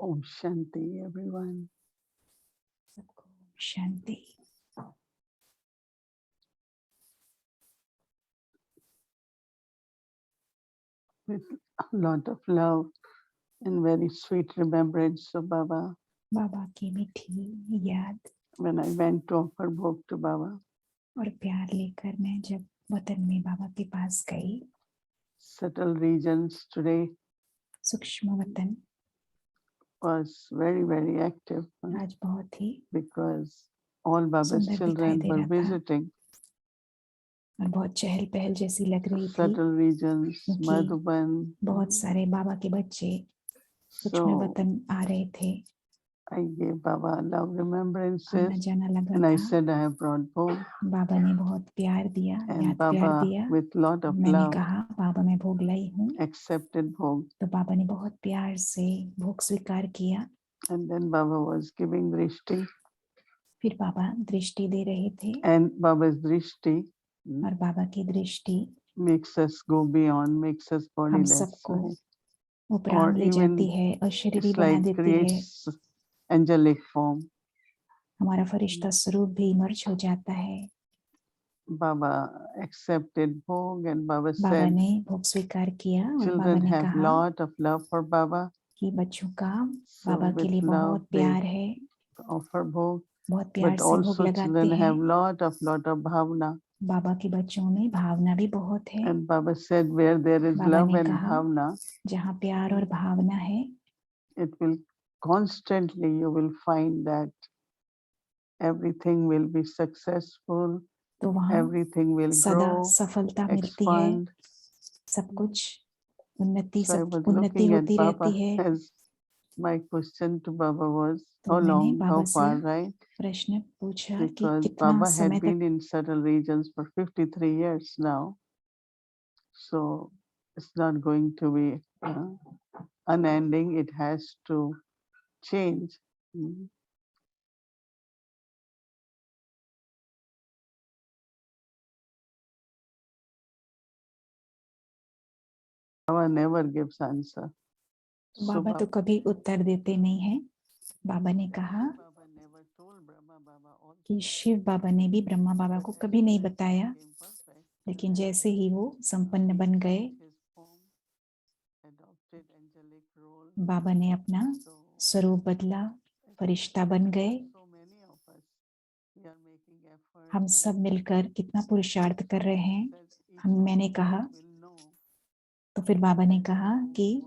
Om Shanti, everyone. सबको शांति। With a lot of love and very sweet remembrance of Baba. बाबा की मीठी याद When I went to offer bhog to Baba, और प्यार लेकर मैं जब वतन में बाबा के पास गई, subtle regions today सूक्ष्म वतन was very, very active आज बहुत ही because all Baba's सुंदर दिखाई children दे were रहा था visiting. और बहुत चहल पहल जैसी लग रही थी Subtle regions, क्योंकि Madhuban. बहुत सारे बाबा के बच्चे सूक्ष्म So वतन आ रहे थे। I gave Baba love आना remembrances जाना लगा and I था। said I have brought bhog. बाबा ने बहुत प्यार दिया, And याद प्यार Baba दिया। with lot of मैंने love कहा बाबा मैं भोग लाई हूँ, accepted bhog. तो बाबा ने बहुत प्यार से भोग स्वीकार किया। And then Baba was giving drishti. फिर बाबा दृष्टि दे रहे थे And Baba's drishti और बाबा की दृष्टि makes us go beyond, makes us हम bodiless, सबको right? उपराम Or ले जाती even है, अशरीरी it's बना like देती है। creates angelic form. हमारा फरिश्ता स्वरूप भी मर्ज हो जाता है। Baba accepted bhog and Baba Baba said, ने भोग स्वीकार किया और बाबा children ने have कहा lot of love for Baba. कि बच्चों का So बाबा के with लिए love बहुत they प्यार है, offer bhog. बहुत प्यार But से भोग also लगाते children हैं। have lot of bhavna. बाबा के बच्चों में भावना भी बहुत है। And Baba said, where there is Baba love ने and कहा bhavna, जहाँ प्यार और भावना है, it will constantly, you will find that everything will be successful, तो वहाँ everything will सदा grow, सफलता मिलती है, expand. सब कुछ उन्नति So I was उन्नति looking at होती रहती Baba है। as my question to Baba was, तो how मैंने long, बाबा how से far, right? प्रश्न पूछा कि Because कितना Baba समय had तक। been in subtle regions for 53 years now. So it's not going to be unending. It has to change. Baba never gives answer. So बाबा तो कभी उत्तर देते नहीं हैं। बाबा ने कहा Baba never told Brahma Baba also. कि शिव बाबा ने भी ब्रह्मा बाबा को कभी नहीं बताया, लेकिन जैसे ही वो संपन्न बन गए, बाबा ने अपना स्वरूप बदला, फरिश्ता बन गए। हम सब मिलकर कितना पुरुषार्थ कर रहे हैं। मैंने कहा, तो फिर बाबा ने कहा कि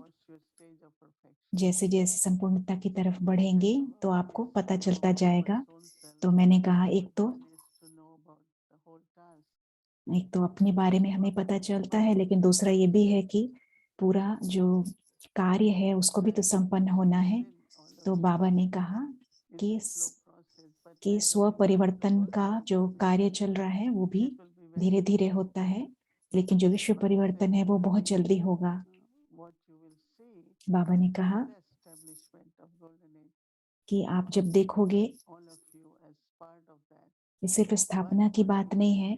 जैसे जैसे संपूर्णता की तरफ बढ़ेंगे तो आपको पता चलता जाएगा। तो मैंने कहा एक तो अपने बारे में हमें पता चलता है, लेकिन दूसरा ये भी है कि पूरा जो कार्य है उसको भी तो संपन्न होना है। तो बाबा ने कहा कि स्व परिवर्तन का जो कार्य चल रहा है वो भी धीरे धीरे होता है, लेकिन जो विश्व परिवर्तन है वो बहुत जल्दी होगा। बाबा ने कहा कि आप जब देखोगे, ये सिर्फ स्थापना की बात नहीं है,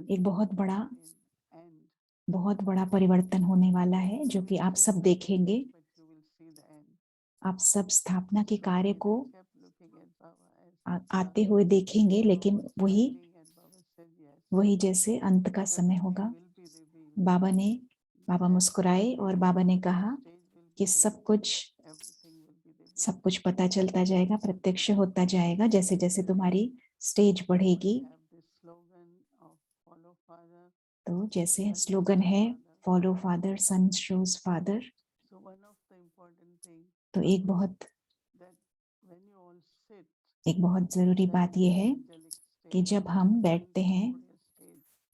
एक बहुत बड़ा परिवर्तन होने वाला है जो कि आप सब देखेंगे। आप सब स्थापना के कार्य को आते हुए देखेंगे, लेकिन वही जैसे अंत का समय होगा। बाबा मुस्कुराए और बाबा ने कहा कि सब कुछ पता चलता जाएगा, प्रत्यक्ष होता जाएगा जैसे जैसे तुम्हारी स्टेज बढ़ेगी। तो जैसे स्लोगन है फॉलो फादर, सन शोज फादर। तो एक बहुत जरूरी बात यह है कि जब हम बैठते हैं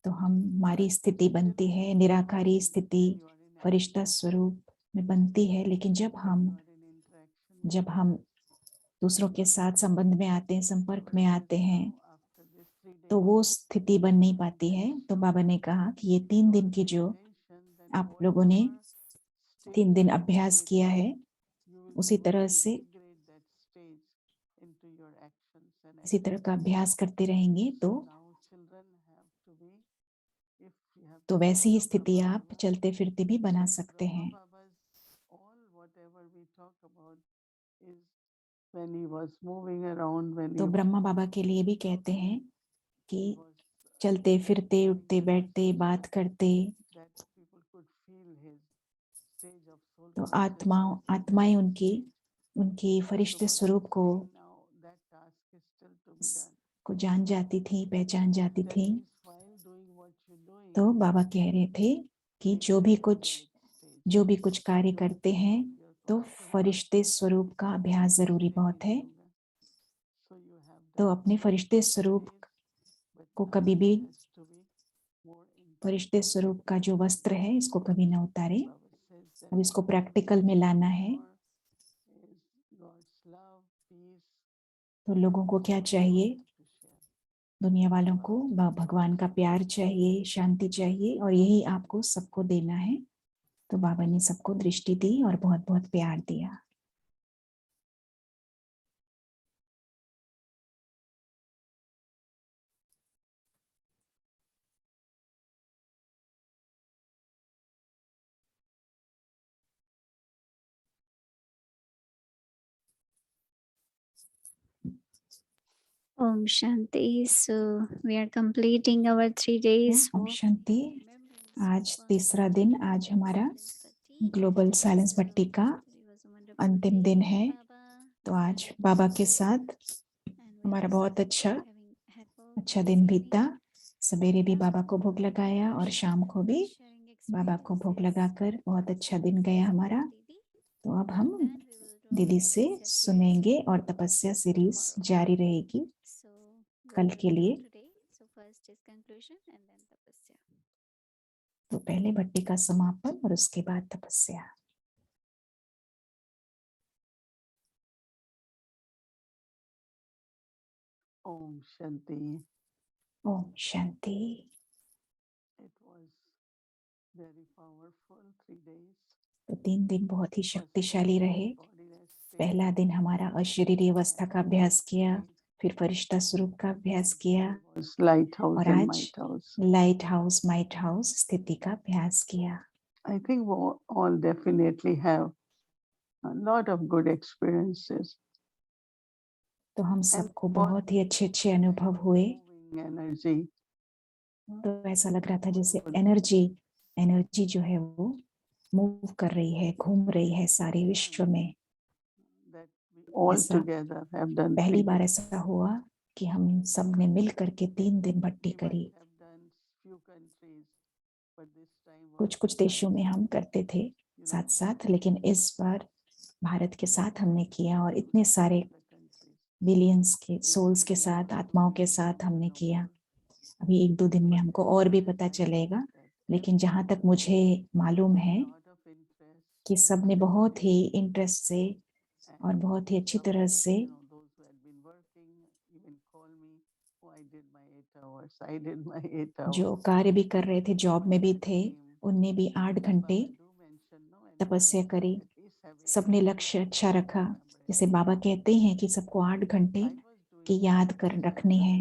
तो हमारी स्थिति बनती है निराकारी स्थिति, फरिश्ता स्वरूप में बनती है। लेकिन जब हम दूसरों के साथ संबंध में आते हैं, संपर्क में आते हैं, तो वो स्थिति बन नहीं पाती है। तो बाबा ने कहा कि ये 3 दिन की जो आप लोगों ने 3 दिन अभ्यास किया है, उसी तरह का अभ्यास करते रहेंगे तो तो वैसी ही स्थिति आप चलते फिरते भी बना सकते हैं। तो ब्रह्मा बाबा के लिए भी कहते हैं कि चलते फिरते, उठते बैठते, बात करते, तो आत्माएं उनकी फरिश्ते स्वरूप को जान जाती थी, पहचान जाती थी। तो बाबा कह रहे थे कि जो भी कुछ कार्य करते हैं तो फरिश्ते स्वरूप का अभ्यास जरूरी बहुत है। तो अपने फरिश्ते स्वरूप को कभी भी, फरिश्ते स्वरूप का जो वस्त्र है इसको कभी ना उतारे। अब इसको प्रैक्टिकल में लाना है। तो लोगों को क्या चाहिए? दुनिया वालों को भगवान का प्यार चाहिए, शांति चाहिए, और यही आपको सबको देना है। तो बाबा ने सबको दृष्टि दी और बहुत बहुत प्यार दिया। Om Shanti. So we are completing our 3 days. Om Shanti. आज तीसरा दिन, आज हमारा ग्लोबल साइलेंस भट्टी का अंतिम दिन है। तो आज बाबा के साथ हमारा बहुत अच्छा दिन बीता। सवेरे भी बाबा को भोग लगाया और शाम को भी बाबा को भोग लगाकर बहुत अच्छा दिन गया हमारा। तो अब हम दीदी से सुनेंगे और तपस्या सीरीज जारी रहेगी कल के लिए। तो पहले भट्टी का समापन और उसके बाद तपस्या। ओम शांति। ओम शांति। तो 3 दिन बहुत ही शक्तिशाली रहे। पहला दिन हमारा अशरीरी अवस्था का अभ्यास किया, फिर फरिश्ता स्वरूप का अभ्यास किया, और आज लाइट हाउस माइट हाउस स्थिति का अभ्यास किया। I think we all definitely have a lot of good experiences. तो हम सबको बहुत ही अच्छे अनुभव हुए। Energy. तो ऐसा लग रहा था जैसे एनर्जी जो है वो मूव कर रही है, घूम रही है सारे विश्व में। All together have done पहली बार ऐसा हुआ कि हम सब ने मिल करके 3 दिन भट्टी करी। कुछ देशों में हम करते थे साथ साथ, लेकिन इस बार भारत के साथ हमने किया और इतने सारे बिलियंस के सोल्स के साथ, आत्माओं के साथ हमने किया। अभी 1-2 दिन में हमको और भी पता चलेगा, लेकिन जहाँ तक मुझे मालूम है कि सब ने बहुत ही इंटरेस्ट से और बहुत ही अच्छी तरह से जो कार्य भी कर रहे थे, जॉब में भी थे, उनने भी 8 घंटे तपस्या करी। सबने लक्ष्य अच्छा रखा। जैसे बाबा कहते हैं कि सबको 8 घंटे की याद कर रखनी है।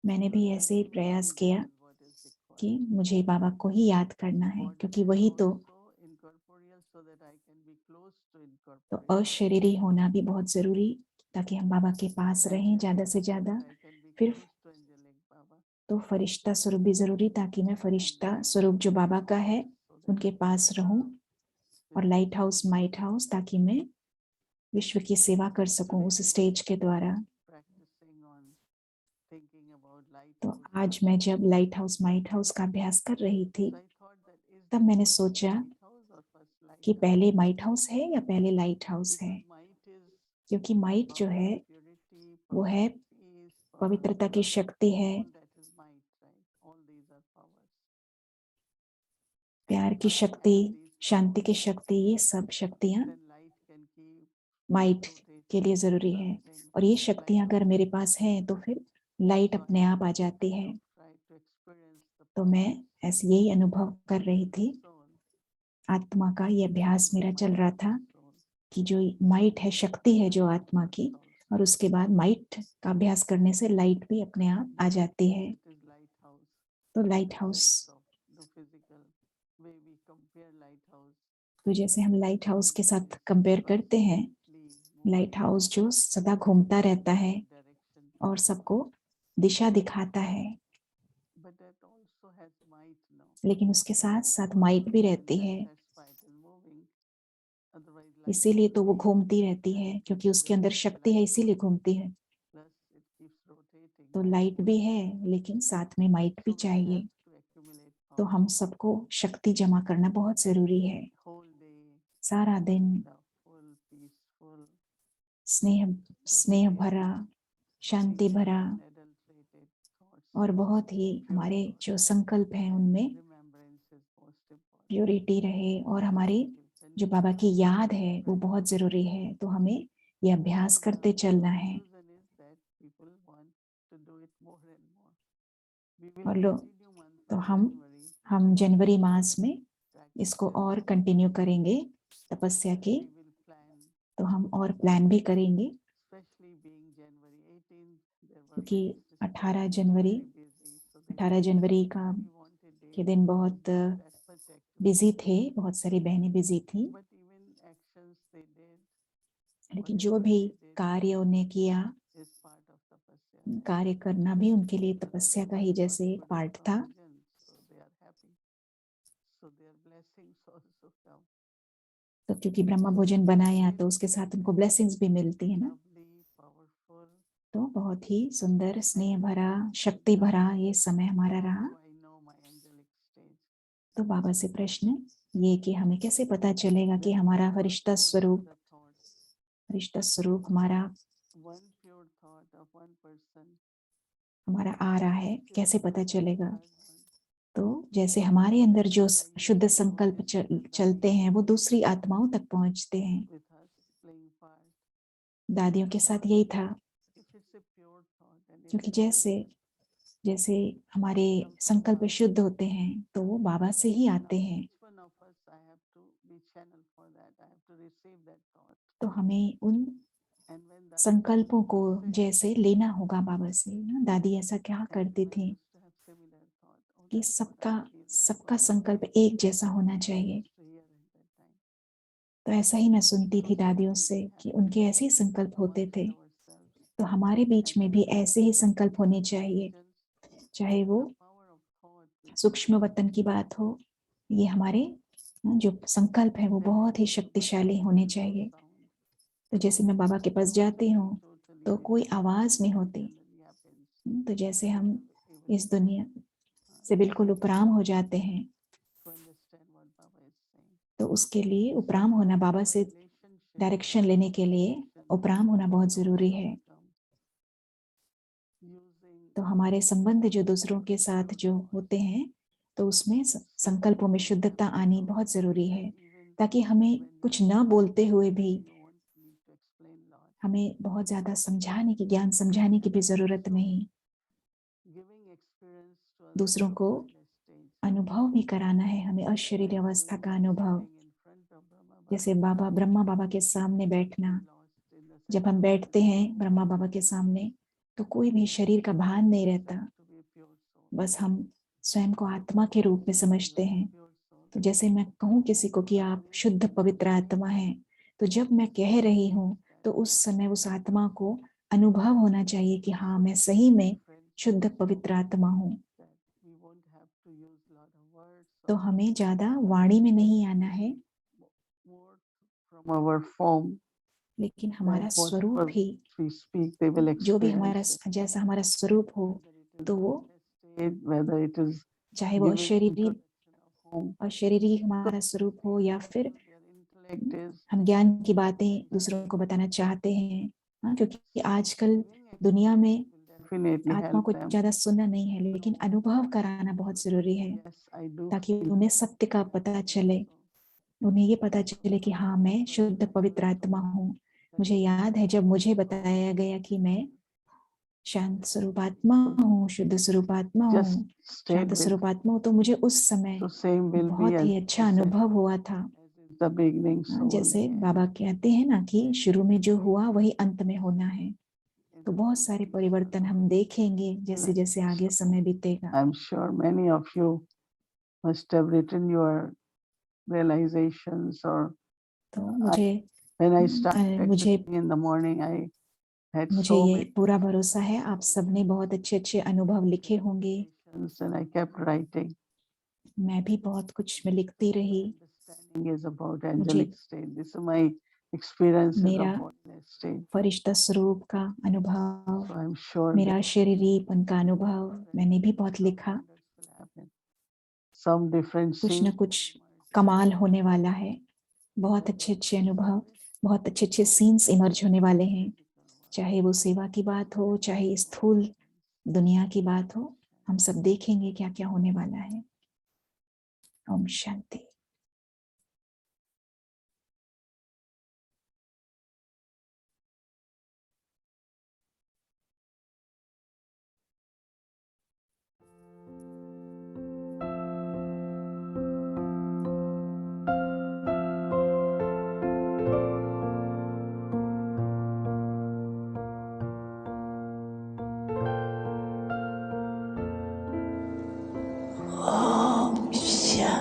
मैंने भी ऐसे ही प्रयास किया कि मुझे बाबा को ही याद करना है, क्योंकि वही तो अशरीरी होना भी बहुत जरूरी, ताकि हम बाबा के पास रहें ज्यादा से ज्यादा। फिर तो फरिश्ता स्वरूप भी जरूरी, ताकि मैं फरिश्ता स्वरूप जो बाबा का है उनके पास रहूं, और लाइट हाउस माइट हाउस, ताकि मैं विश्व की सेवा कर सकूं उस स्टेज के द्वारा। तो आज मैं जब लाइट हाउस माइट हाउस का अभ्यास कर रही थी, तब मैंने सोचा कि पहले माइट हाउस है या पहले लाइट हाउस है, क्योंकि माइट जो है वो है पवित्रता की शक्ति है, प्यार की शक्ति, शांति की शक्ति, ये सब शक्तियां माइट के लिए जरूरी है। और ये शक्तियां अगर मेरे पास हैं तो फिर लाइट अपने आप आ जाती है। तो मैं ऐसे यही अनुभव कर रही थी, आत्मा का ये अभ्यास मेरा चल रहा था कि जो माइट है, शक्ति है जो आत्मा की, और उसके बाद माइट का अभ्यास करने से लाइट भी अपने आप आ जाती है। तो लाइट हाउस, तो जैसे हम लाइट हाउस के साथ कंपेयर करते हैं, लाइट हाउस जो सदा घूमता रहता है और सबको दिशा दिखाता है, लेकिन उसके साथ साथ माइट भी रहती है, इसीलिए तो वो घूमती रहती है, क्योंकि उसके अंदर शक्ति है, इसीलिए घूमती है। तो लाइट भी है, लेकिन साथ में माइट भी चाहिए। तो हम सबको शक्ति जमा करना बहुत जरूरी है। सारा दिन स्नेह स्नेह भरा, शांति भरा और बहुत ही हमारे जो संकल्प हैं उनमें प्योरिटी रहे, और हमारी जो बाबा की याद है वो बहुत जरूरी है। तो हमें ये अभ्यास करते चलना है। और लो, तो हम जनवरी मास में इसको और कंटिन्यू करेंगे तपस्या की, तो हम और प्लान भी करेंगे, क्योंकि 18 जनवरी का के दिन बहुत बिजी थे, बहुत सारी बहनें बिजी थी, लेकिन जो भी कार्य उन्हें किया, कार्य करना भी उनके लिए तपस्या का ही जैसे एक पार्ट था। तो क्योंकि ब्रह्मा भोजन बनाया तो उसके साथ उनको ब्लेसिंग्स भी मिलती है ना। तो बहुत ही सुंदर, स्नेह भरा, शक्ति भरा ये समय हमारा रहा। तो बाबा से प्रश्न ये कि हमें कैसे पता चलेगा कि हमारा फरिश्ता स्वरूप हमारा आ रहा है, कैसे पता चलेगा? तो जैसे हमारे अंदर जो शुद्ध संकल्प चलते हैं वो दूसरी आत्माओं तक पहुंचते हैं। दादियों के साथ यही था, क्योंकि जैसे हमारे संकल्प शुद्ध होते हैं तो वो बाबा से ही आते हैं। तो हमें उन संकल्पों को जैसे लेना होगा बाबा से। दादी ऐसा क्या करती थी कि सबका संकल्प एक जैसा होना चाहिए। तो ऐसा ही मैं सुनती थी दादियों से कि उनके ऐसे ही संकल्प होते थे। तो हमारे बीच में भी ऐसे ही संकल्प होने चाहिए, चाहे वो सूक्ष्म वतन की बात हो, ये हमारे जो संकल्प है वो बहुत ही शक्तिशाली होने चाहिए। तो जैसे मैं बाबा के पास जाती हूँ तो कोई आवाज नहीं होती, तो जैसे हम इस दुनिया से बिल्कुल उपराम हो जाते हैं। तो उसके लिए उपराम होना, बाबा से डायरेक्शन लेने के लिए उपराम होना बहुत जरूरी है। तो हमारे संबंध जो दूसरों के साथ जो होते हैं तो उसमें संकल्पों में शुद्धता आनी बहुत जरूरी है, ताकि हमें कुछ न बोलते हुए भी हमें बहुत ज्यादा ज्ञान समझाने की भी जरूरत नहीं। दूसरों को अनुभव भी कराना है हमें, अशरीर अवस्था का अनुभव। जैसे ब्रह्मा बाबा के सामने बैठना, जब हम बैठते हैं ब्रह्मा बाबा के सामने तो कोई भी शरीर का भान नहीं रहता, बस हम स्वयं को आत्मा के रूप में समझते हैं। तो जैसे मैं कहूँ किसी को कि आप शुद्ध पवित्र आत्मा हैं, तो जब मैं कह रही हूँ तो उस समय उस आत्मा को अनुभव होना चाहिए कि हाँ, मैं सही में शुद्ध पवित्र आत्मा हूँ। तो हमें ज्यादा वाणी में नहीं आना है, लेकिन हमारा स्वरूप ही, जो भी हमारा जैसा हमारा स्वरूप हो, तो वो चाहे वो अशरीरी हमारा स्वरूप हो या फिर हम ज्ञान की बातें दूसरों को बताना चाहते हैं। हाँ, क्योंकि आजकल दुनिया में आत्मा को ज्यादा सुनना नहीं है, लेकिन अनुभव कराना बहुत जरूरी है, ताकि उन्हें सत्य का पता चले, उन्हें ये पता चले कि हाँ, मैं शुद्ध पवित्र आत्मा हूँ। मुझे याद है जब मुझे बताया गया कि मैं शांत स्वरूपात्मा हूँ, शुद्ध स्वरूपात्मा हूँ, शांत स्वरूपात्मा हूँ, तो मुझे उस समय बहुत ही अच्छा अनुभव हुआ था। जैसे बाबा कहते हैं ना कि शुरू में जो हुआ वही अंत में होना है। तो बहुत सारे परिवर्तन हम देखेंगे जैसे जैसे आगे समय बीतेगा। I'm sure many of you must have written your realizations, or तो मुझे when I started मुझे practicing in the morning, I had मुझे so ये many पूरा भरोसा है आप सबने बहुत अच्छे अच्छे अनुभव लिखे होंगे। realizations, and I kept writing. मैं भी बहुत कुछ में लिखती रही। Understanding is about मुझे angelic state. This is my experiences मेरा of holiness state. फरिश्ता स्वरूप का अनुभव, So I'm sure मेरा that शरीरीपन का अनुभव मैंने भी बहुत लिखा। wonders will happen. Some different कुछ न scenes कुछ कमाल होने वाला है। बहुत अच्छे अच्छे अनुभव, बहुत अच्छे अच्छे सीन्स इमर्ज होने वाले हैं। चाहे वो सेवा की बात हो, चाहे स्थूल दुनिया की बात हो, हम सब देखेंगे क्या क्या होने वाला है। ओम शांति। ओम शांति।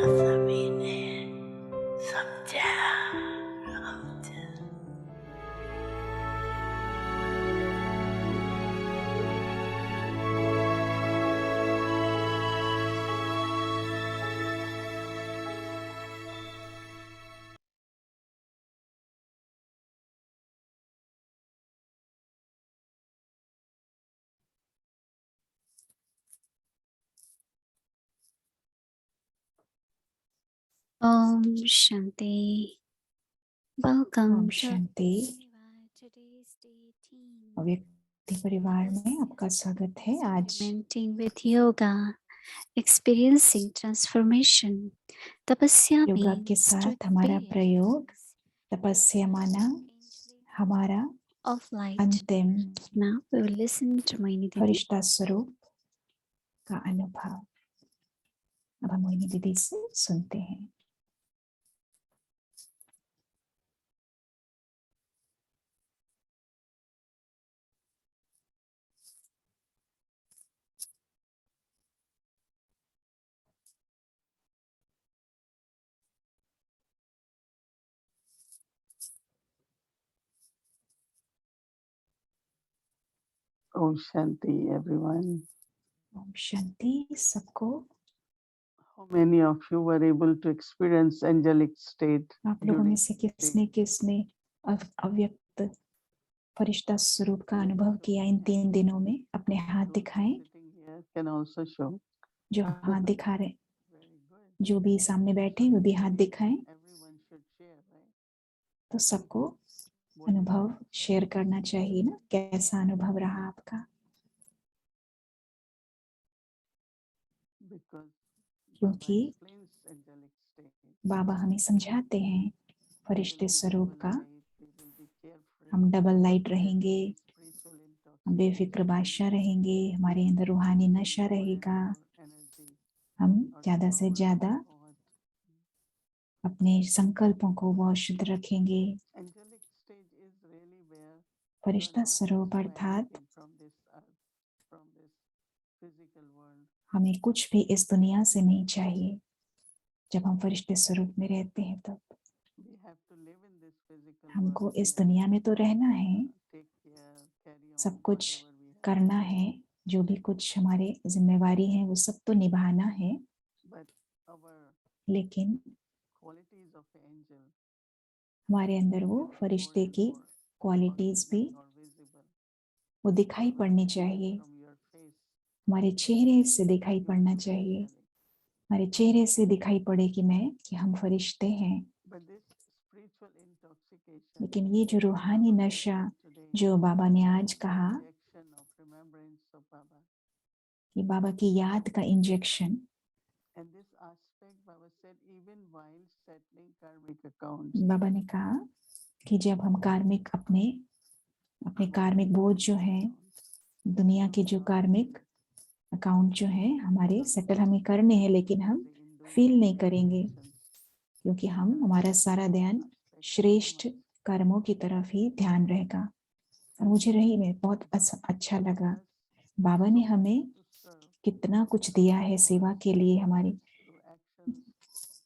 सभी ने समझा समझा। Om Shanti. Welcome Om to Shanti. today's day 18. व्यक्ति परिवार में आपका स्वागत है। आज Experimenting with yoga, experiencing transformation. Tapasya yoga के means to साथ हमारा प्रयोग experience तपस्या माना हमारा of light. अंतिम Now we will listen to Moini Didi. फरिश्ता स्वरूप का अनुभव। अब हम मोहिनी दीदी से सुनते हैं। Om Shanti, everyone. Om Shanti सबको। How many of you were able to experience angelic state आप लोगों में during से this किसने day? किसने अव्यक्त फरिश्ता स्वरूप का अनुभव किया इन 3 दिनों में? अपने हाथ Those दिखाएं। sitting here can also show. जो हाथ दिखा रहे, Very good. जो भी सामने बैठे वो भी हाथ दिखाएं। Everyone should share, right? तो सबको What is अनुभव शेयर करना चाहिए ना, कैसा अनुभव रहा आपका? Because क्योंकि Baba explains angelic state. बाबा हमें समझाते हैं We फरिश्ते will be स्वरूप double का। light, we will be carefree, हम डबल लाइट there will रहेंगे, be spiritual हम बेफिक्र intoxication, बादशाह रहेंगे, हमारे अंदर रूहानी नशा more रहेगा। and more energy, हम और ज्यादा से power ज्यादा बहुत। अपने संकल्पों को बहुत शुद्ध रखेंगे। Angelic stage is really where you are Firishta not स्वरूप just अर्थात vanished from this earth, from this physical world. हमें कुछ भी इस दुनिया से नहीं चाहिए। जब हम फरिश्ते स्वरूप में रहते हैं तब We have to live in this physical हमको world. इस We have दुनिया में तो to, रहना है, take care, carry on सब कुछ whatever we have. करना है, जो भी कुछ हमारे जिम्मेवारी है वो सब तो निभाना है। But our लेकिन qualities of angel हमारे अंदर वो will be more फरिश्ते and की more क्वालिटीज भी functioning or visible. वो दिखाई पड़नी चाहिए, From your face, हमारे चेहरे से दिखाई you पड़ना will be चाहिए। angelic. हमारे चेहरे से दिखाई पड़े कि हम फरिश्ते हैं। But this spiritual intoxication, लेकिन ये जो रूहानी Baba नशा mentioned today, जो बाबा ने आज the कहा injection of remembrance of Baba. कि बाबा की याद का injection, And this aspect, Baba said, even while settling karmic accounts, बाबा ने कहा कि जब हम कार्मिक अपने कार्मिक बोझ जो है, दुनिया के जो कार्मिक अकाउंट जो है हमारे सेटल हमें करने हैं, लेकिन हम फील नहीं करेंगे क्योंकि हमारा सारा ध्यान श्रेष्ठ कर्मों की तरफ ही ध्यान रहेगा। और मुझे रही में बहुत अच्छा लगा, बाबा ने हमें कितना कुछ दिया है सेवा के लिए, हमारी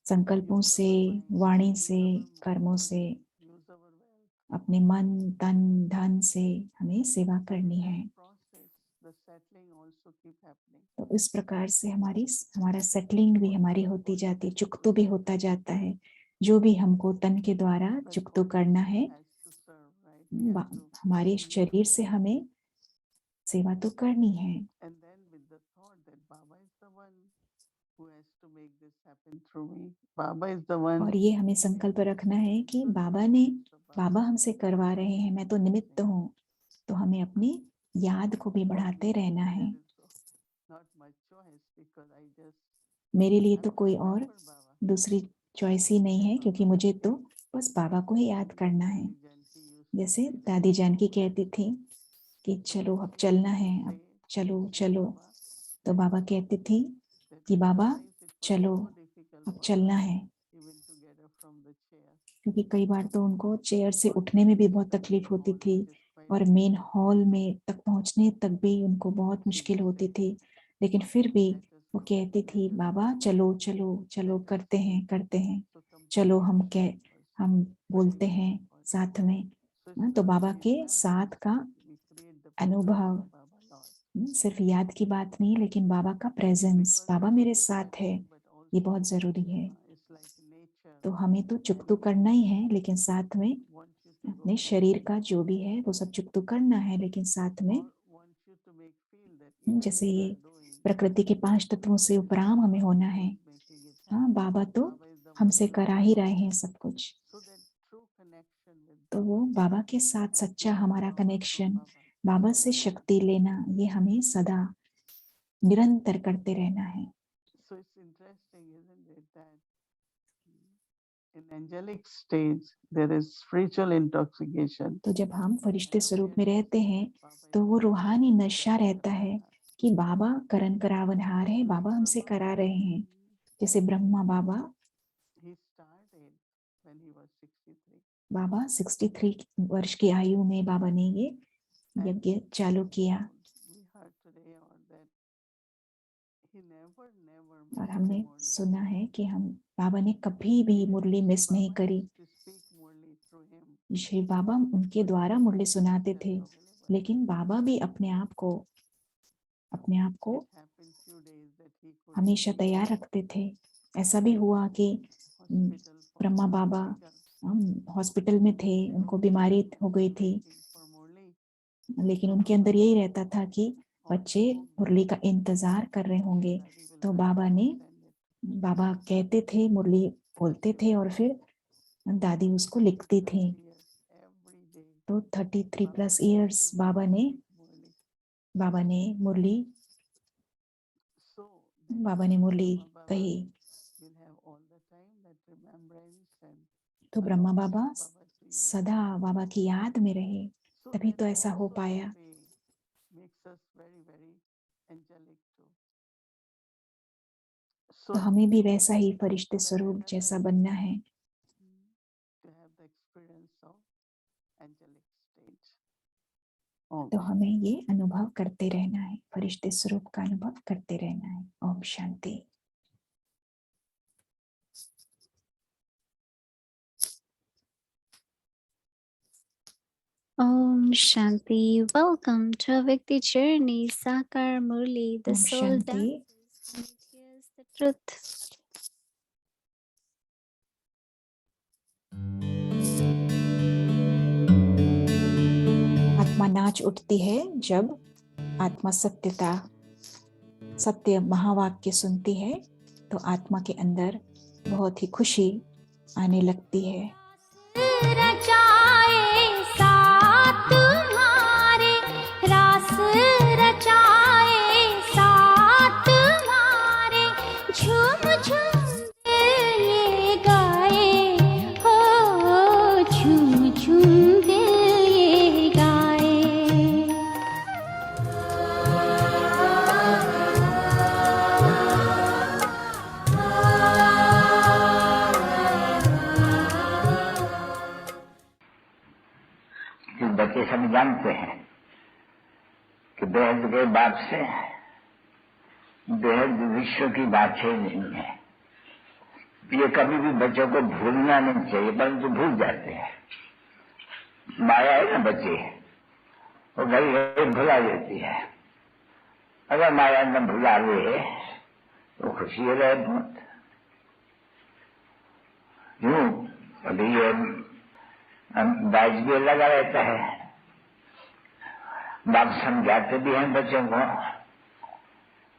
संकल्पों से, वाणी से, कर्मों से, अपने मन तन धन से हमें सेवा करनी है। तो इस प्रकार से हमारा सेटलिंग भी हमारी होती जाती है, चुकतो भी होता जाता है। जो भी हमको तन के द्वारा चुकतो करना है, हमारे शरीर से हमें सेवा तो करनी है। और ये हमें संकल्प रखना है कि बाबा हमसे करवा रहे हैं, मैं तो निमित्त हूँ। तो हमें अपनी याद को भी बढ़ाते रहना है। मेरे लिए तो कोई और दूसरी चॉइस ही नहीं है, क्योंकि मुझे तो बस बाबा को ही याद करना है। जैसे दादी जानकी कहती थी कि चलो अब चलना है, अब चलो चलो, तो बाबा कहती थी कि बाबा चलो अब चलना है। क्योंकि कई बार तो उनको चेयर से उठने में भी बहुत तकलीफ होती थी और मेन हॉल में तक पहुंचने तक भी उनको बहुत मुश्किल होती थी, लेकिन फिर भी वो कहती थी बाबा चलो चलो चलो करते हैं, चलो हम बोलते हैं साथ में। तो बाबा के साथ का अनुभव सिर्फ याद की बात नहीं, लेकिन बाबा का प्रेजेंस, बाबा मेरे साथ है, ये बहुत जरूरी है। तो हमें तो चुकतू करना ही है, लेकिन साथ में अपने शरीर का जो भी है वो सब चुकतू करना है, लेकिन साथ में जैसे ये प्रकृति के 5 तत्वों से उपराम हमें होना है। हाँ, बाबा तो हमसे करा ही रहे हैं सब कुछ। तो वो बाबा के साथ सच्चा हमारा कनेक्शन, बाबा से शक्ति लेना, ये हमें सदा निरंतर करते रहना है। So it's interesting, isn't it, that in angelic stage there is spiritual intoxication. तो जब हम फरिश्ते स्वरूप में रहते हैं तो वो रूहानी नशा रहता है कि बाबा करन करावनहार है, बाबा हमसे करा रहे हैं। जैसे ब्रह्मा बाबा, He started when he was 63. बाबा 63 वर्ष की आयु में बाबा ने ये यज्ञ चालू किया। We heard today on that he never और missed हमने a Murli. सुना है कि हम बाबा ने कभी भी मुरली मिस नहीं करी। To speak Murli through him. Shri बाबा उनके द्वारा मुरली सुनाते थे, लेकिन बाबा भी अपने आप को It happened few days that he could हमेशा तैयार रखते थे। ऐसा भी हुआ कि hospital for Brahma Baba hospital में थे, उनको बीमारी हो गई थी, for Murli. लेकिन उनके अंदर यही रहता था कि बच्चे मुरली का इंतजार कर रहे होंगे। तो बाबा कहते थे, मुरली बोलते थे और फिर दादी उसको लिखती थी। तो 33+ इयर्स बाबा ने मुरली कही। तो ब्रह्मा बाबा सदा बाबा की याद में रहे, तभी तो ऐसा हो पाया। तो हमें भी वैसा ही फरिश्ते स्वरूप जैसा बनना है। तो हमें ये अनुभव करते रहना है, फरिश्ते स्वरूप का अनुभव करते रहना है। Om Shanti. Om Shanti. Welcome to Avyakti Journey, Sakar Murli, the Om soul Shanti. dances and it hears the truth. आत्मा नाच उठती है जब आत्मा सत्य महावाक्य सुनती है, तो आत्मा के अंदर बहुत ही खुशी आने लगती है। बच्चे सब जानते हैं कि बेहद के बात से बेहद विश्व की बात ही नहीं है। ये कभी भी बच्चों को भूलना नहीं चाहिए, परंतु भूल जाते हैं। माया है ना बच्चे, वो घड़ी घड़ी भुला देती है। अगर माया न भुलावे तो खुशी रहे बहुत। यूं अभी ये बैच भी लगा रहता है, बाप समझाते भी हैं बच्चों को,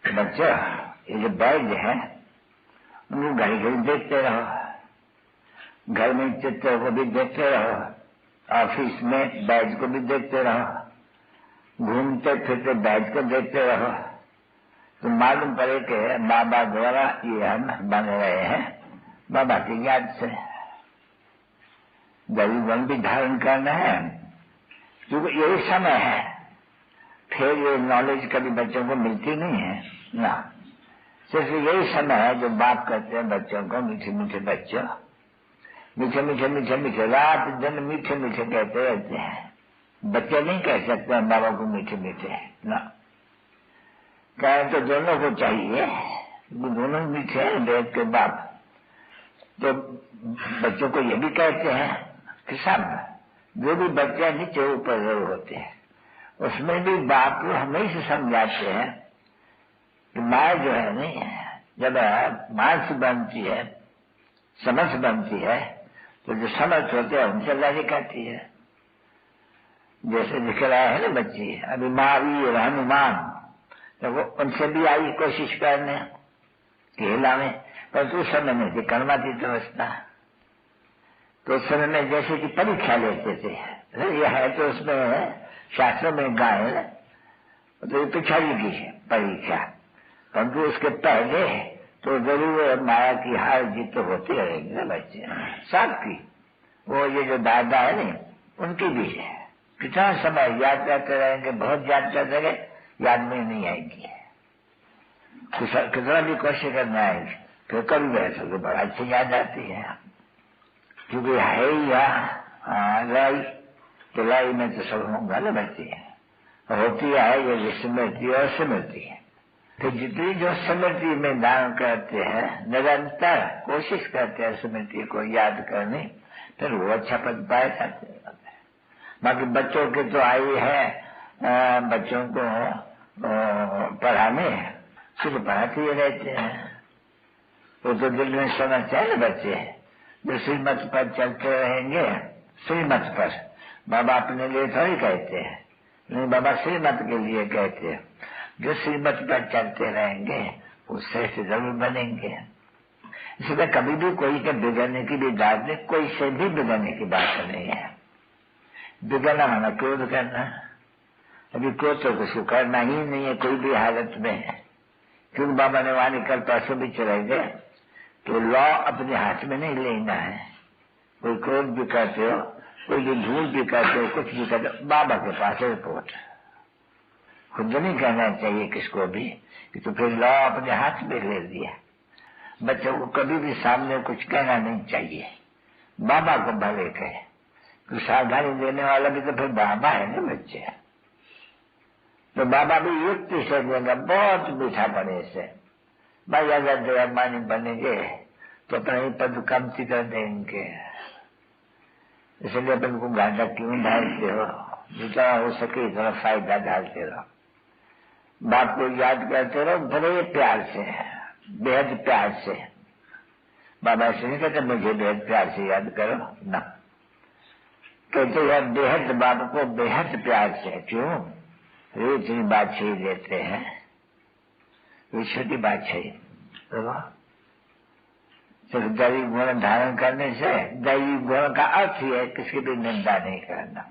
बच्चा ये जो बैज है उनको घड़ी घड़ी देखते रहो, घर में चित्र को भी देखते रहो, ऑफिस में बैज को भी देखते रहो, घूमते फिरते बैज को देखते रहो, तो मालूम पड़े कि बाबा द्वारा ये हम बन रहे हैं बाबा की याद से। वन भी धारण करना है, क्योंकि यही समय है। फिर ये नॉलेज कभी बच्चों को मिलती नहीं है ना, सिर्फ यही समय है जो बाप कहते हैं बच्चों को, मीठे मीठे बच्चों, मीठे मीठे मीठे मीठे, रात दिन मीठे मीठे कहते रहते हैं। बच्चे नहीं कह सकते हैं बाबा को मीठे मीठे ना, कहें तो दोनों को चाहिए, वो दोनों भी थे वेद के बाप। तो बच्चों को ये भी कहते हैं कि सब जो भी बच्चे नीचे ऊपर जरूर होते हैं, उसमें भी बाप हमेशा समझाते हैं कि माँ जो है नहीं, जब मांस बनती है, समझ बनती है, तो जो समझ होते हैं उनसे लड़ी करती है। जैसे दिख रहा है ना बच्ची, अभी महावीर हनुमान, तो वो उनसे भी आई कोशिश करने कि हिलावे, पर तो उस समय में कर्माती व्यवस्था, तो उस समय में जैसे कि परीक्षा लेते थे, यह है तो उसमें शास्त्रों में गाय तो ये पिछाड़ी की है परीक्षा, परंतु उसके पहले तो जरूर माया की हार जीत तो होती रहेगी ना बच्चे, सबकी। वो ये जो दादा है नहीं, उनकी भी है। कितना समय याद करते रहेंगे, बहुत याद करते रहे, याद में नहीं आएगी। कितना भी कोशिश करना आएगी तो कभी वैसे तो बड़ा अच्छी याद आती है, क्योंकि है या लाई तो लाई में तो सब होगा ना बच्चे, होती है ये विस्मृति और स्मृति है। तो जितनी जो स्मृति में दान करते हैं, निरंतर कोशिश करते हैं स्मृति को याद करने, फिर वो अच्छा पद पाए जाते हैं। बाकी बच्चों के तो आई है, बच्चों को पढ़ाने सिर्फ पढ़ाते ही रहते हैं। वो तो दिल में समझते हैं ना बच्चे, जो श्रीमत पर चलते रहेंगे, श्रीमत पर, बाबा अपने लिए थोड़ी कहते हैं, नहीं बाबा श्रीमत के लिए कहते हैं। जो श्रीमत पर चलते रहेंगे वो श्रेष्ठ जरूर बनेंगे। इसलिए कभी भी कोई के बिगड़ने की भी बात नहीं, कोई से भी बिगड़ने की बात नहीं है। बिगड़ना माना क्रोध करना, अभी क्रोध तो कुछ करना ही नहीं है कोई भी हालत में, क्योंकि बाबा ने वाणी कल परसों भी चले गए तो लॉ अपने हाथ में नहीं लेना है। कोई क्रोध भी करते हो, कोई भी भूल भी करते हो, कुछ भी करते हो, बाबा के पास रिपोर्ट। खुद नहीं कहना चाहिए किसको भी कि तो फिर लॉ अपने हाथ में ले लिया। बच्चों को कभी भी सामने कुछ कहना नहीं चाहिए, बाबा को भले कहे, तो सावधानी देने वाला भी तो फिर बाबा है ना बच्चे। तो बाबा भी युक्ति से देगा, बहुत मीठा बने से। भाई अगर दयामानी बनेंगे तो अपना ही पद कमती कर देंगे, इसलिए अपन को गांजा क्यों डालते हो, जितना हो सके इतना फायदा डालते रहो। बाप को याद करते रहो बड़े प्यार से, बेहद प्यार से। बाबा ऐसे नहीं कहते मुझे बेहद प्यार से याद करो ना, कहते हैं बेहद बाप को बेहद प्यार से। क्यों? वो इतनी बादशाही देते हैं, वो छोटी बादशाही। सिर्फ दैवी गुण धारण करने से, दैवी गुण का अर्थ ही है किसी भी निंदा नहीं करना।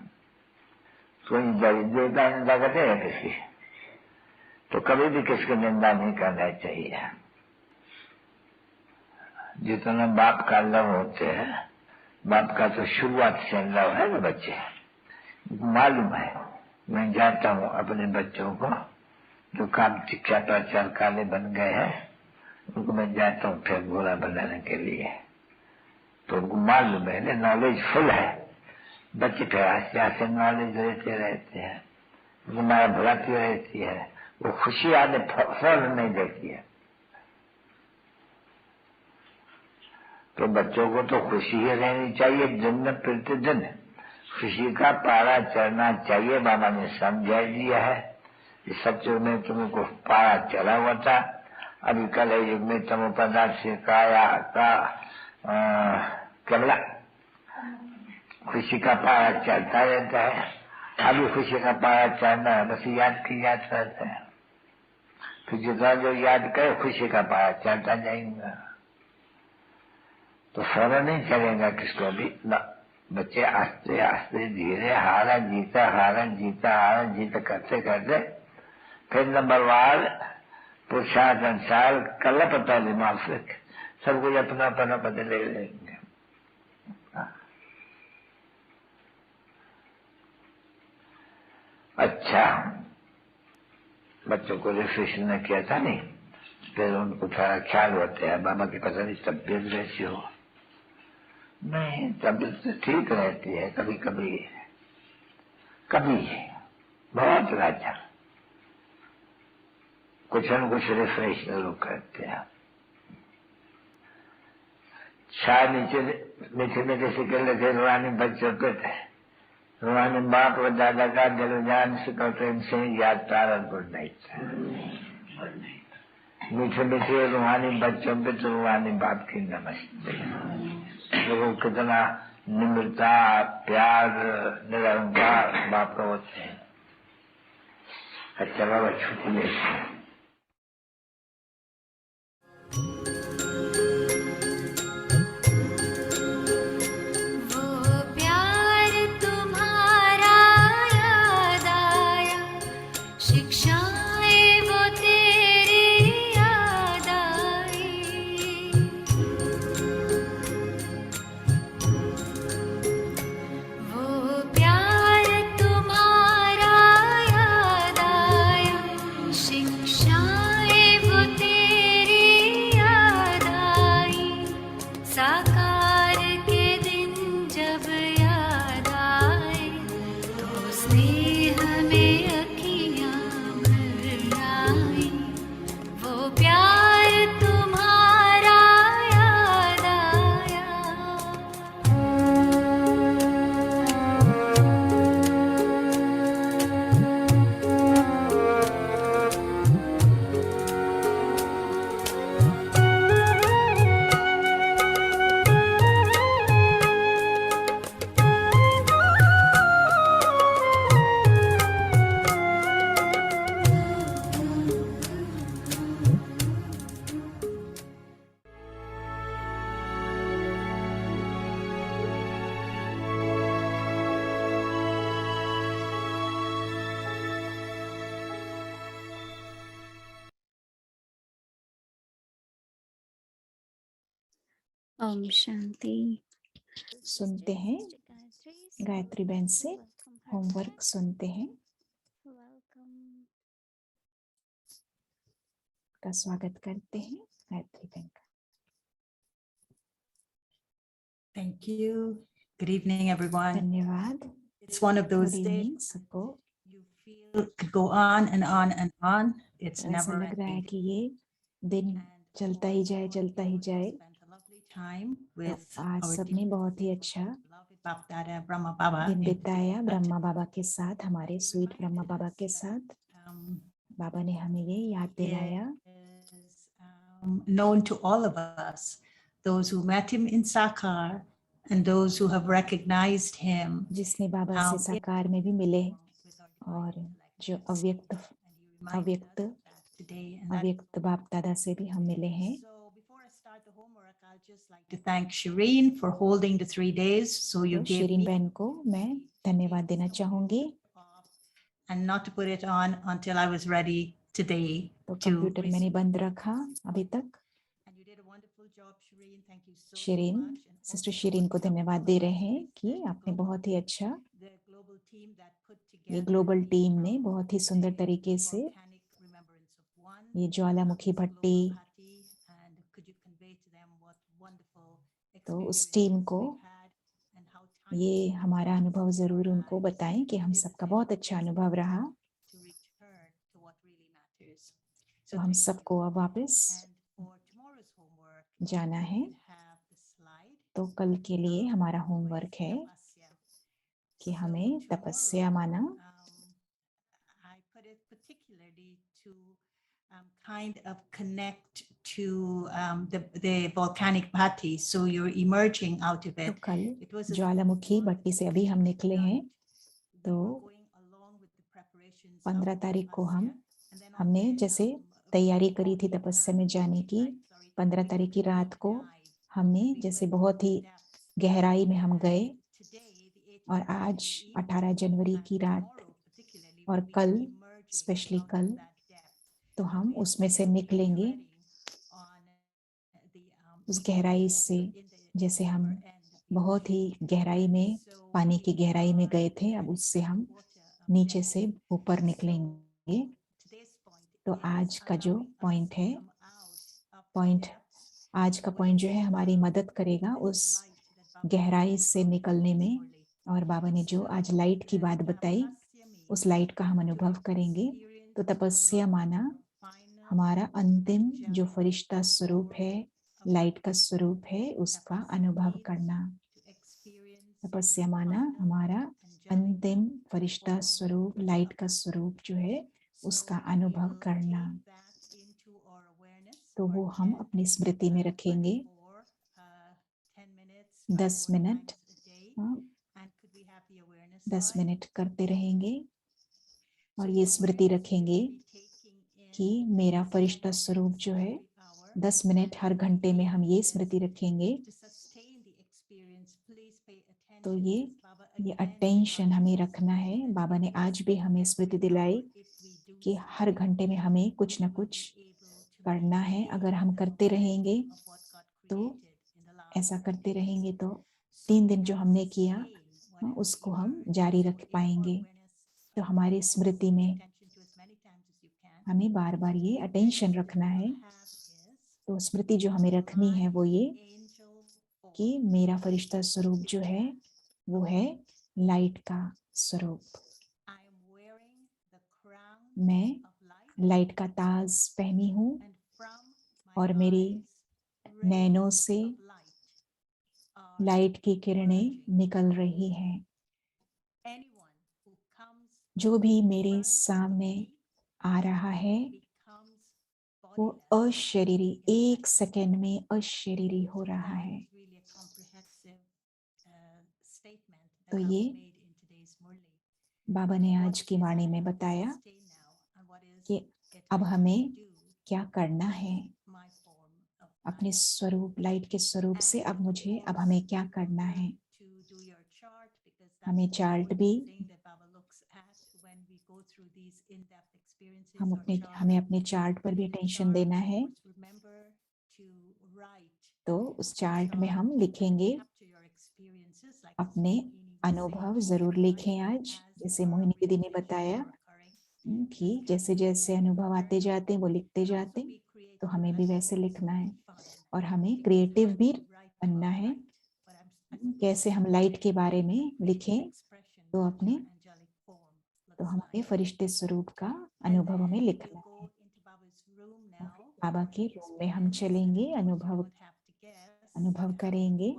कोई दैवी देवता निंदा करते हैं किसी, तो कभी भी किसकी निंदा नहीं करना चाहिए। जितना बाप का लव होते हैं, बाप का तो शुरुआत से लव है ना बच्चे, मालूम है। मैं जानता हूँ अपने बच्चों को जो काम शिक्षा प्रचार काले बन गए हैं, उनको मैं जानता हूँ फिर गोरा बनाने के लिए, तो उनको मालूम है, नॉलेज फुल है। बच्चे फिर आस्ते आस्ते नॉलेज लेते रहते हैं, हमारा भुलाती रहती है, वो खुशी आने फौरन नहीं देती है। तो बच्चों को तो खुशी ही रहनी चाहिए, दिन में प्रतिदिन खुशी का पारा चढ़ना चाहिए। बाबा ने समझा दिया है कि सत्य में तुमको पारा चढ़ा हुआ था, अभी कल युग में तम पदार्थ से काया का कमला खुशी का पारा चढ़ता रहता है। अभी खुशी का पारा चढ़ना है, बस याद की याद रहता है, फिर जितना जो याद करे खुशी का पारा चढ़ता जाएगा, तो फौरन नहीं चलेगा किसको भी ना। बच्चे आस्ते आस्ते धीरे हारा जीता हारा जीता हारा जीता करते करते फिर नंबरवार पुरुषार्थ अनुसार कलपता दिमाग से सब कुछ अपना अपना बदले लेंगे। अच्छा, बच्चों को रिफ्रेशन ने किया था नहीं, फिर उनको थोड़ा ख्याल होते हैं बाबा की पता नहीं तबियत कैसी हो। नहीं, तबियत तो ठीक रहती है, कभी कभी कभी बहुत राजा कुछ न कुछ रिफ्रेश जरूर करते हैं। चाय नीचे मीठे मीठे से कर लेते, रूहानी बच्चों पे थे, रूहानी बाप और दादा का दिल जान से प्रेम से याद तारा गुड नाइट। मीठे मीठे रूहानी बच्चों पे तो रूहानी बाप की नमस्ते। लोगों कितना निम्रता प्यार निरंकार बाप का होते हैं। अच्छा बाबा छुट्टी लेते हैं। ओम शांति। सुनते हैं गायत्री बहन से होमवर्क सुनते हैं। का स्वागत करते हैं गायत्री बहन का। Thank you. Good evening, everyone. धन्यवाद। It's one of those Good evening days सबको। you feel could go on and on and on. It's ऐसा never लग रहा है ending. कि ये दिन चलता ही जाए, चलता ही जाए। Spent a lovely time with आज our सबने बहुत ही अच्छा beloved Bap Dada Brahma Baba. दिन in बिताया Hyderabad. ब्रह्मा बाबा के साथ, हमारे स्वीट ब्रह्मा बाबा के साथ। Um, बाबा ने हमें ये याद दिलाया is known to all of us, those who met him in Sakar and those who have recognized him. जिसने बाबा से साकार में भी मिले और जो अव्यक्त बाप दादा से भी हम मिले हैं। So before I start the homework, I'll just like to thank Shireen for holding the 3 days. So you तो gave शिरीन me बहन को मैं धन्यवाद देना चाहूंगी। and not to put it on until I was ready today तो to computer मैंने बंद रखा अभी तक। And you did a wonderful job, Shireen. Thank you so Shirin, much. And sister also Shirin को some धन्यवाद of दे us रहे हैं who कि said आपने so. बहुत ही अच्छा The global team that put ये together ग्लोबल the, टीम ने बहुत ही सुंदर तरीके से volcanic remembrance of one, ये ज्वालामुखी this Bhatti, global party, and could you convey to them what wonderful तो उस experiences टीम को we've had and how thankful ये हमारा अनुभव जरूर उनको lives बताएं कि हम did सबका say बहुत that अच्छा it's अनुभव रहा। to return to what really matters. तो So हम thank you. सबको अब वापस And for tomorrow's homework, जाना है। we have the slide. तो कल के लिए हमारा होमवर्क है Tapasya. कि So हमें तपस्या माना। I put it particularly to kind of connect to the volcanic bhati. So you're emerging out of तो it. कल It was a ज्वालामुखी भट्टी से अभी हम निकले हैं। We तो were going along with the preparations of 15 तारीख को हम tapasya. And then on हमने the, जैसे तैयारी करी थी तपस्या में जाने की, 15 तारीख की रात को हमने जैसे बहुत ही गहराई में हम गए और आज 18 जनवरी की रात और कल स्पेशली कल तो हम उसमें से निकलेंगे उस गहराई से, जैसे हम बहुत ही गहराई में पानी की गहराई में गए थे, अब उससे हम नीचे से ऊपर निकलेंगे। तो आज का जो पॉइंट है, आज का पॉइंट जो है हमारी मदद करेगा उस गहराई से निकलने में। और बाबा ने जो आज लाइट की बात बताई, उस लाइट का हम अनुभव करेंगे। तो तपस्या माना हमारा अंतिम जो फरिश्ता स्वरूप है, लाइट का स्वरूप है, उसका अनुभव करना। तपस्या माना हमारा अंतिम फरिश्ता स्वरूप, लाइट का स्वरूप जो है उसका अनुभव करना। तो वो हम अपनी स्मृति में रखेंगे 10 मिनट, 10 मिनट करते रहेंगे और ये स्मृति रखेंगे कि मेरा फरिश्ता स्वरूप जो है 10 मिनट हर घंटे में हम ये स्मृति रखेंगे। तो ये अटेंशन हमें रखना है। बाबा ने आज भी हमें स्मृति दिलाई कि हर घंटे में हमें कुछ ना कुछ करना है। अगर हम करते रहेंगे तो ऐसा करते रहेंगे तो 3 दिन जो हमने किया उसको हम जारी रख पाएंगे। तो हमारी स्मृति में हमें बार बार ये अटेंशन रखना है। तो स्मृति जो हमें रखनी है वो ये कि मेरा फरिश्ता स्वरूप जो है वो है लाइट का स्वरूप। मैं लाइट का ताज पहनी हूँ और मेरी नैनों से लाइट की किरणें निकल रही हैं। जो भी मेरे सामने आ रहा है वो अशरीरी, 1 सेकंड में अशरीरी हो रहा है। तो ये बाबा ने आज की वाणी में बताया कि अब हमें क्या करना है अपने स्वरूप, लाइट के स्वरूप से। अब हमें क्या करना है। हमें चार्ट भी हमें अपने चार्ट पर भी अटेंशन देना है। तो उस चार्ट में हम लिखेंगे अपने अनुभव, जरूर लिखें आज। जैसे मोहिनी दीदी ने बताया कि जैसे जैसे अनुभव आते जाते हैं वो लिखते जाते हैं, तो हमें भी वैसे लिखना है। और हमें क्रिएटिव भी बनना है। कैसे हम लाइट के बारे में लिखें तो हमें फरिश्ते स्वरूप का अनुभव हमें लिखना है। बाबा के रूम में हम चलेंगे, अनुभव करेंगे।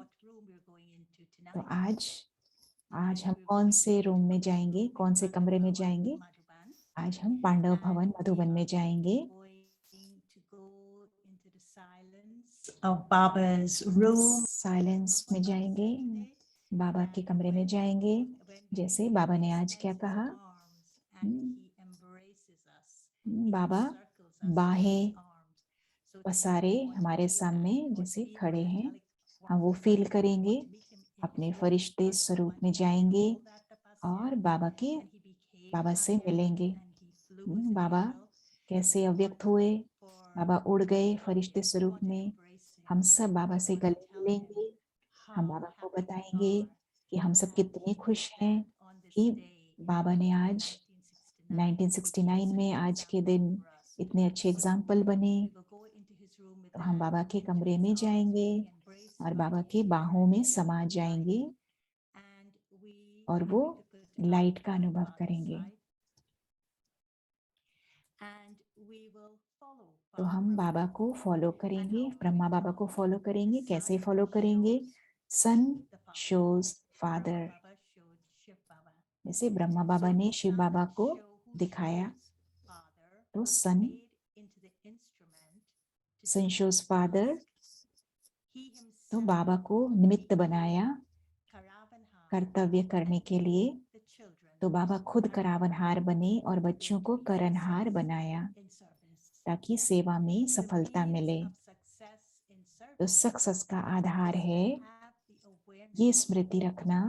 तो आज हम कौन से रूम में जाएंगे, कौन से कमरे में जाएंगे? आज हम पांडव भवन मधुबन में जाएंगे। साइलेंस में जाएंगे, बाबा के कमरे में जाएंगे। जैसे बाबा ने आज क्या कहा, बाबा बाहें पसारे हमारे सामने जैसे खड़े हैं। हम वो फील करेंगे, अपने फरिश्ते स्वरूप में जाएंगे और बाबा से मिलेंगे। बाबा कैसे अव्यक्त हुए, बाबा उड़ गए फरिश्ते स्वरूप में। हम सब बाबा से गले मिलेंगे। हम बाबा को बताएंगे कि हम सब कितने खुश हैं कि बाबा ने आज 1969 में आज के दिन इतने अच्छे एग्जाम्पल बने। तो हम बाबा के कमरे में जाएंगे और बाबा के बाहों में समा जाएंगे और वो लाइट का अनुभव करेंगे। तो हम बाबा को फॉलो करेंगे, ब्रह्मा बाबा को फॉलो करेंगे। कैसे फॉलो करेंगे? सन शोज फादर। जैसे ब्रह्मा बाबा ने शिव बाबा को दिखाया, तो सन शोज फादर। तो बाबा को निमित्त बनाया कर्तव्य करने के लिए। तो बाबा खुद करावनहार बने और बच्चों को करनहार बनाया ताकि सेवा में सफलता मिले। तो सक्सेस का आधार है ये स्मृति रखना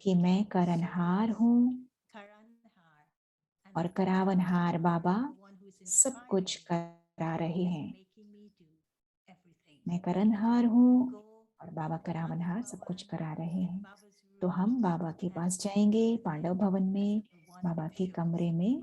कि मैं करनहार हूँ और करावनहार बाबा सब कुछ करा रहे हैं। मैं करनहार हूँ और बाबा करावनहार सब कुछ करा रहे हैं। तो हम बाबा के पास जाएंगे, पांडव भवन में, बाबा के कमरे में